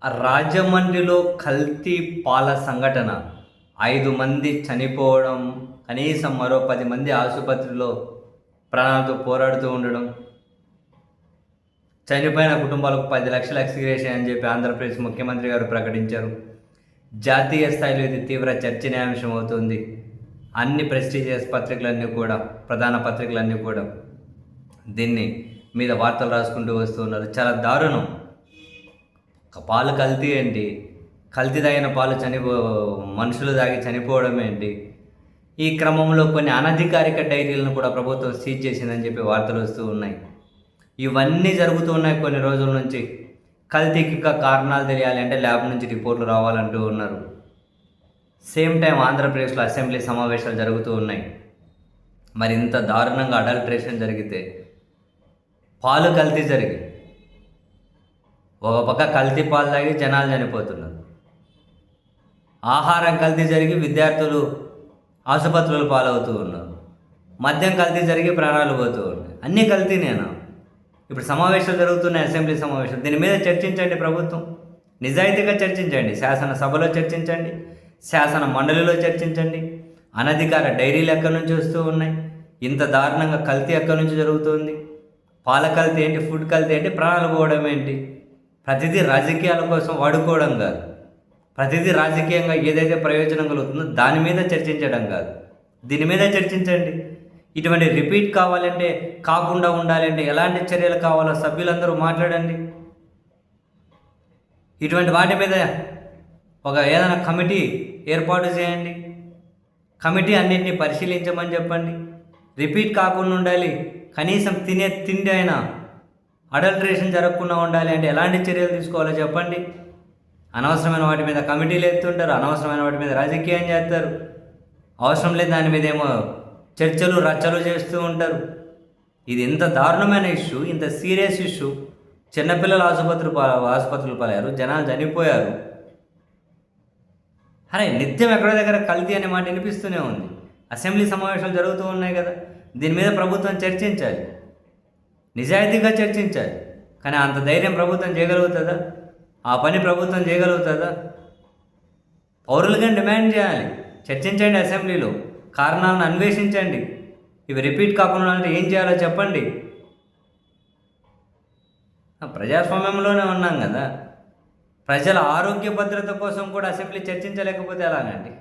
రాజమండ్రిలో కల్తీ పాల సంఘటన. 5 మంది చనిపోవడం, కనీసం మరో 10 మంది ఆసుపత్రిలో ప్రాణాలతో పోరాడుతూ ఉండడం, చనిపోయిన కుటుంబాలకు 10 లక్షల ఎక్స్‌గ్రేషియా అని చెప్పి ఆంధ్రప్రదేశ్ ముఖ్యమంత్రి గారు ప్రకటించారు. జాతీయ స్థాయిలో ఇది తీవ్ర చర్చనీయాంశం అవుతుంది. అన్ని ప్రెస్టీజియస్ పత్రికలన్నీ కూడా, ప్రధాన పత్రికలన్నీ కూడా దీన్ని మీద వార్తలు రాసుకుంటూ వస్తూ ఉన్నారు. చాలా దారుణం. పాలు కల్తీ ఏంటి? కల్తీ తాగిన పాలు మనుషులు తాగి చనిపోవడం ఏంటి? ఈ క్రమంలో కొన్ని అనధికారిక డైరీలను కూడా ప్రభుత్వం సీజ్ చేసిందని చెప్పి వార్తలు వస్తూ ఉన్నాయి. ఇవన్నీ జరుగుతూ ఉన్నాయి కొన్ని రోజుల నుంచి. కల్తీకి కారణాలు తెలియాలి అంటే ల్యాబ్ నుంచి రిపోర్ట్లు రావాలంటూ ఉన్నారు. సేమ్ టైం ఆంధ్రప్రదేశ్లో అసెంబ్లీ సమావేశాలు జరుగుతూ ఉన్నాయి. మరి ఇంత దారుణంగా అడల్ట్రేషన్ జరిగితే, పాలు కల్తీ జరిగి ఒక పక్క కల్తీ పాలు తాగి జనాలు చనిపోతున్నారు, ఆహారం కల్తీ జరిగి విద్యార్థులు ఆసుపత్రులు పాలవుతూ ఉన్నారు, మద్యం కల్తీ జరిగి ప్రాణాలు పోతూ ఉన్నాయి. అన్నీ కల్తీనేనా? ఇప్పుడు సమావేశాలు జరుగుతున్నాయి, అసెంబ్లీ సమావేశాలు. దీని మీద చర్చించండి ప్రభుత్వం, నిజాయితీగా చర్చించండి. శాసనసభలో చర్చించండి, శాసన మండలిలో చర్చించండి. అనధికార డైరీలు ఎక్కడి నుంచి వస్తూ ఉన్నాయి? ఇంత దారుణంగా కల్తీ ఎక్కడి నుంచి జరుగుతుంది? పాల కల్తీ ఏంటి? ఫుడ్ కల్తీ ఏంటి? ప్రాణాలు పోవడం ఏంటి? ప్రతిదీ రాజకీయాల కోసం వాడుకోవడం కాదు, ప్రతిదీ రాజకీయంగా ఏదైతే ప్రయోజనం కలుగుతుందో దాని మీద చర్చించడం కాదు, దీని మీద చర్చించండి. ఇటువంటి రిపీట్ కావాలంటే, కాకుండా ఉండాలంటే ఎలాంటి చర్యలు కావాలో సభ్యులందరూ మాట్లాడండి. ఇటువంటి వాటి మీద ఏదైనా కమిటీ ఏర్పాటు చేయండి. కమిటీ అన్నింటినీ పరిశీలించమని చెప్పండి. రిపీట్ కాకుండా ఉండాలి, కనీసం తినే తిండి అయినా అడల్ట్రేషన్ జరగకుండా ఉండాలి అంటే ఎలాంటి చర్యలు తీసుకోవాలో చెప్పండి. అనవసరమైన వాటి మీద కమిటీలు ఎత్తుంటారు, అనవసరమైన వాటి మీద రాజకీయం చేస్తారు, అవసరం లేదు దాని మీద ఏమో చర్చలు రచ్చలు చేస్తూ ఉంటారు. ఇది ఇంత దారుణమైన ఇష్యూ, ఇంత సీరియస్ ఇష్యూ. చిన్నపిల్లలు ఆసుపత్రులు పాలయ్యారు, జనాలు చనిపోయారు. అరే నిత్యం ఎక్కడో దగ్గర కల్తీ అనే మాట వినిపిస్తూనే ఉంది. అసెంబ్లీ సమావేశాలు జరుగుతూ ఉన్నాయి కదా, దీని మీద ప్రభుత్వం చర్చించాలి, నిజాయితీగా చర్చించాలి. కానీ అంత ధైర్యం ప్రభుత్వం చేయగలుగుతుందా? ఆ పని ప్రభుత్వం చేయగలుగుతుందా? పౌరులుగా డిమాండ్ చేయాలి, చర్చించండి అసెంబ్లీలో, కారణాలను అన్వేషించండి. ఇవి రిపీట్ కాకుండా అంటే ఏం చేయాలో చెప్పండి. ప్రజాస్వామ్యంలోనే ఉన్నాం కదా, ప్రజల ఆరోగ్య భద్రత కోసం కూడా అసెంబ్లీ చర్చించలేకపోతే ఎలాగండి?